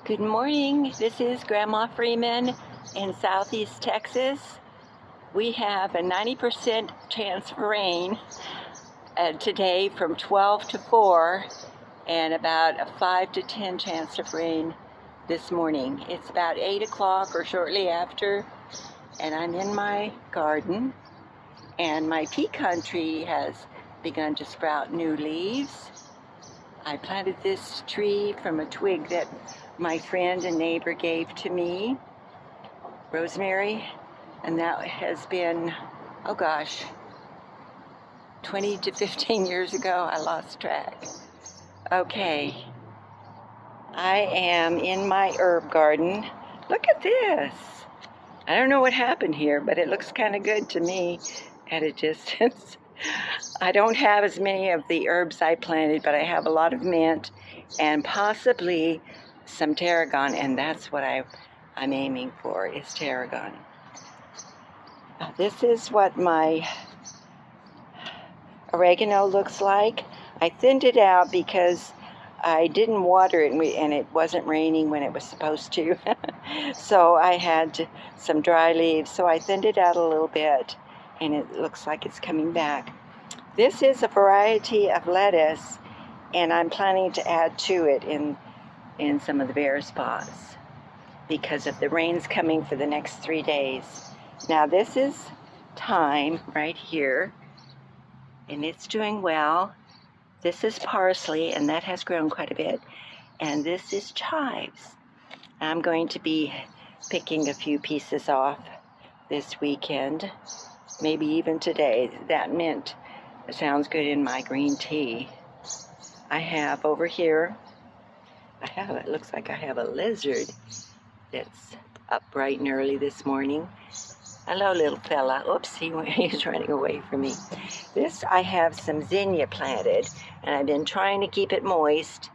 Good morning. This is Grandma Freeman in Southeast Texas. We have a 90% chance for rain today from 12 to 4 and about a 5 to 10 chance of rain this morning. It's about 8 o'clock or shortly after, and I'm in my garden, and my pecan tree has begun to sprout new leaves. I planted this tree from a twig that my friend and neighbor gave to me, rosemary, and that has been, 20 to 15 years ago. I lost track. Okay, I am in my herb garden. Look at this. I don't know what happened here, but it looks kind of good to me at a distance. I don't have as many of the herbs I planted, but I have a lot of mint and possibly some tarragon, and that's what I'm aiming for, is tarragon. This is what my oregano looks like. I thinned it out because I didn't water it, and it wasn't raining when it was supposed to. So I had some dry leaves, so I thinned it out a little bit, and it looks like it's coming back. This is a variety of lettuce, and I'm planning to add to it in some of the bare spots because of the rains coming for the next 3 days. Now this is thyme right here, and it's doing well. This is parsley, and that has grown quite a bit. And this is chives. I'm going to be picking a few pieces off this weekend, maybe even today. That mint sounds good in my green tea. I have over here, it looks like I have a lizard that's up bright and early this morning. Hello, little fella. Oops, he's running away from me. I have some zinnia planted, and I've been trying to keep it moist,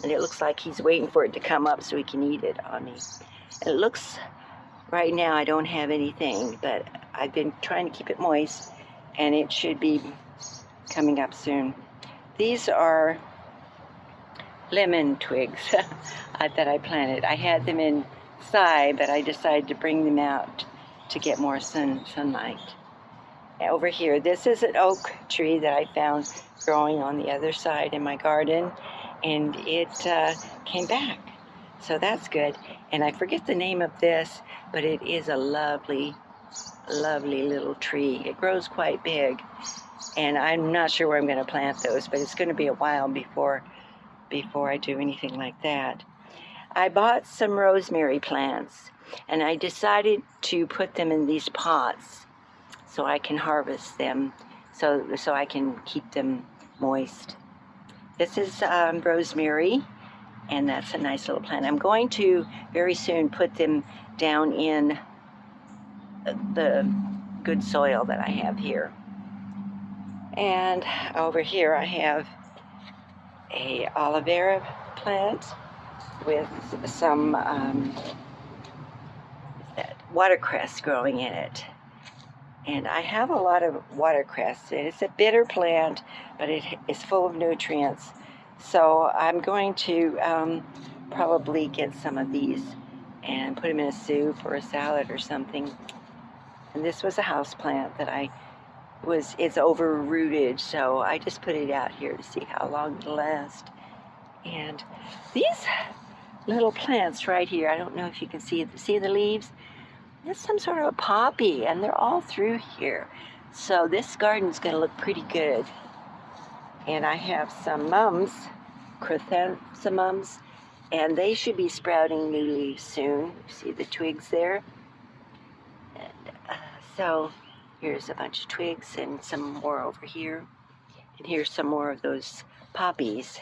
and it looks like he's waiting for it to come up so he can eat it on me. It looks, right now I don't have anything, but I've been trying to keep it moist, and it should be coming up soon. These are lemon twigs that I planted. I had them inside, but I decided to bring them out to get more sunlight. Over here, this is an oak tree that I found growing on the other side in my garden, and it came back, so that's good. And I forget the name of this, but it is a lovely, lovely little tree. It grows quite big, and I'm not sure where I'm going to plant those, but it's going to be a while before I do anything like that. I bought some rosemary plants, and I decided to put them in these pots so I can harvest them, so I can keep them moist. This is rosemary, and that's a nice little plant. I'm going to very soon put them down in the good soil that I have here. And over here I have a aloe vera plant with some watercress growing in it. And I have a lot of watercress. It's a bitter plant, but it is full of nutrients. So I'm going to probably get some of these and put them in a soup or a salad or something. And this was a house plant that it's over rooted, so I just put it out here to see how long it'll last. And these little plants right here, I don't know if you can see the leaves. It's some sort of a poppy, and they're all through here. So this garden's going to look pretty good. And I have some chrysanthemums, and they should be sprouting new leaves soon. See the twigs there? And so here's a bunch of twigs and some more over here. And here's some more of those poppies.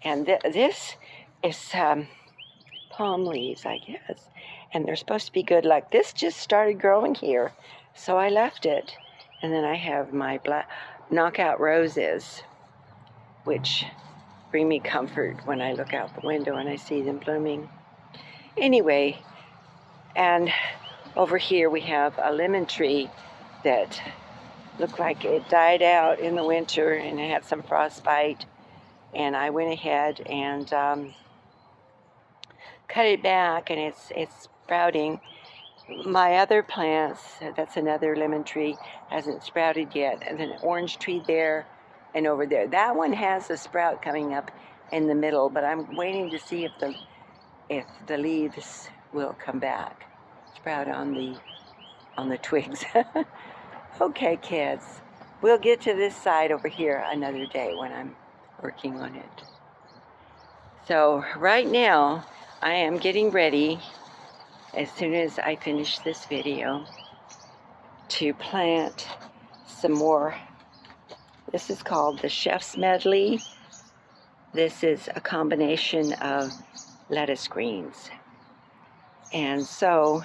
And this is palm leaves, I guess. And they're supposed to be good luck. This just started growing here, so I left it. And then I have my black knockout roses, which bring me comfort when I look out the window and I see them blooming. Anyway, and over here we have a lemon tree that looked like it died out in the winter, and it had some frostbite. And I went ahead and cut it back, and it's sprouting. My other plants, that's another lemon tree, hasn't sprouted yet. And an orange tree there and over there. That one has a sprout coming up in the middle, but I'm waiting to see if the leaves will come back, sprout on the twigs. Okay, kids, we'll get to this side over here another day when I'm working on it. So right now, I am getting ready, as soon as I finish this video, to plant some more. This is called the Chef's Medley. This is a combination of lettuce greens. And so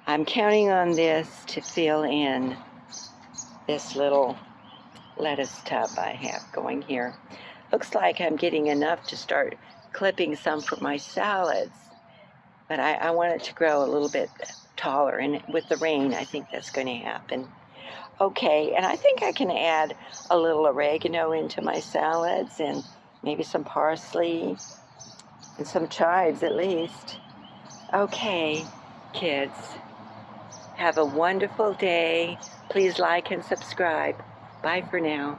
I'm counting on this to fill in this little lettuce tub I have going here. Looks like I'm getting enough to start clipping some for my salads, but I want it to grow a little bit taller, and with the rain I think that's going to happen. Okay, and I think I can add a little oregano into my salads, and maybe some parsley and some chives at least. Okay, kids, have a wonderful day. Please like and subscribe. Bye for now.